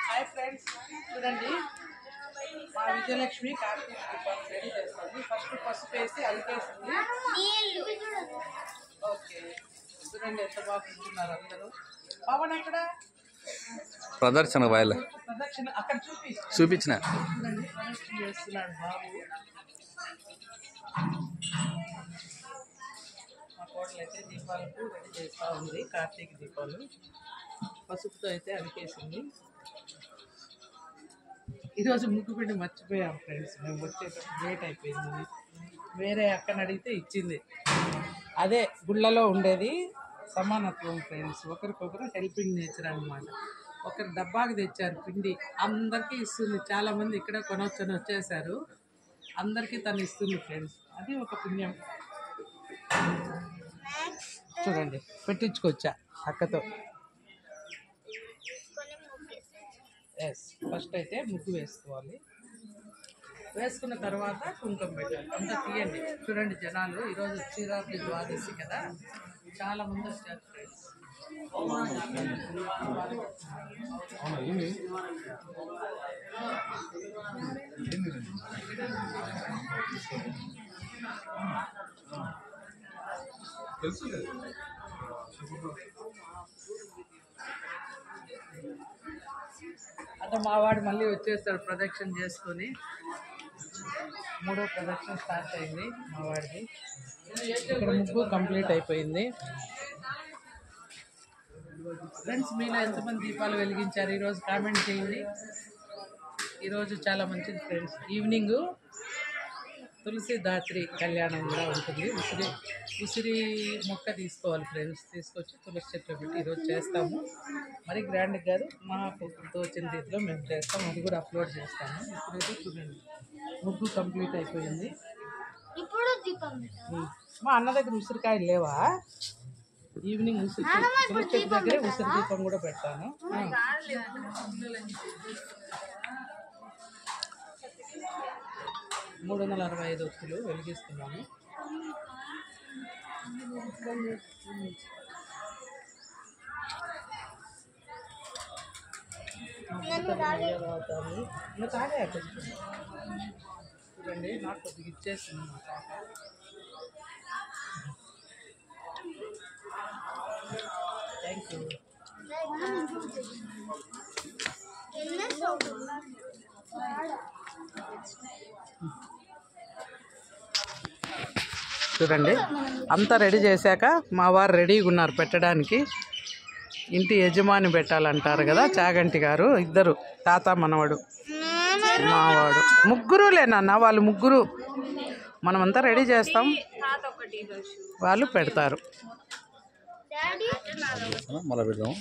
Hi friends, చూడండి మా విజయలక్ష్మి కార్తీక దీపాలు రెడీ చేస్తుంది. ఫస్ట్ పసుపు వేసి అలికేసింది. ఓకే, చూడండి ఎంత బాగా కూర్చున్నారు అందరూ. పవన్ ఎక్కడ? ప్రదర్శన వాయిల్ ప్రదక్షిణ అక్కడ చూపించిన చూడండి, ప్రదక్షిణ చేస్తున్నాడు బాబు. మా కోడలు అయితే దీపాలకు రెడీ చేస్తూ ఉంది. కార్తీక దీపాలు పసుపుతో అయితే అలికేసింది. ఈరోజు ముగ్గు పిండి మర్చిపోయాం ఫ్రెండ్స్. మేము వచ్చేటప్పుడు లేట్ అయిపోయింది. వేరే అక్కని అడిగితే ఇచ్చింది. అదే గుళ్ళలో ఉండేది సమానత్వం ఫ్రెండ్స్. ఒకరికొకరు హెల్పింగ్ నేచర్ అనమాట. ఒకరు డబ్బాకి తెచ్చారు పిండి, అందరికీ ఇస్తుంది. చాలామంది ఇక్కడ కొనవచ్చని వచ్చేసారు, అందరికీ తను ఇస్తుంది ఫ్రెండ్స్. అది ఒక పుణ్యం. చూడండి, పెట్టించుకొచ్చా అక్కతో. ఎస్, ఫస్ట్ అయితే ముగ్గు వేసుకోవాలి. వేసుకున్న తర్వాత కుంకుమ పెట్టాలి. అంతా తీయండి. చూడండి జనాలు, ఈరోజు క్షీరాబ్ది ద్వాదశి కదా, చాలా మంది వచ్చారు ఫ్రెండ్స్. అంటే మావాడు మళ్ళీ వచ్చేస్తాడు ప్రదక్షిణ చేసుకొని. 3వ ప్రదక్షిణ స్టార్ట్ అయింది మావాడిది. ఇక్కడ ముగ్గు కంప్లీట్ అయిపోయింది ఫ్రెండ్స్. మీలో ఎంతమంది దీపాలు వెలిగించారు ఈరోజు కామెంట్ చేయండి. ఈరోజు చాలా మంచిది ఫ్రెండ్స్. ఈవినింగ్ తులసి దాత్రి కళ్యాణం కూడా ఉంటుంది. ఉసిరి మొక్క తీసుకోవాలి ఫ్రెండ్స్, తీసుకొచ్చి తులసి చెట్లు పెట్టి ఈరోజు చేస్తాము. మరి గ్రాండ్ కాదు, మాకు తోచిన రీతిలో మేము చేస్తాము. అది కూడా అప్లోడ్ చేస్తాము. ఇప్పుడైతే చూడండి ముగ్గు కంప్లీట్ అయిపోయింది. మా అన్న దగ్గర ఉసిరికాయలు లేవా? ఈవినింగ్ ఉసిరి తులసి చెట్టు దగ్గరే ఉసిరి దీపం కూడా పెడతాను. 365 ఒత్తులు వెలిగిస్తున్నాము. చూడండి, నాకు కొద్దిగా ఇచ్చేసింది మా తాత. Thank you. చూడండి, అంతా రెడీ చేశాక మా వారు రెడీగా ఉన్నారు పెట్టడానికి. ఇంటి యజమాని పెట్టాలంటారు కదా, చాగంటి గారు. ఇద్దరు, తాత మనవడు మావాడు. ముగ్గురులేనన్న, వాళ్ళు ముగ్గురు. మనమంతా రెడీ చేస్తాం, వాళ్ళు పెడతారు. మళ్ళీ పెడదాం.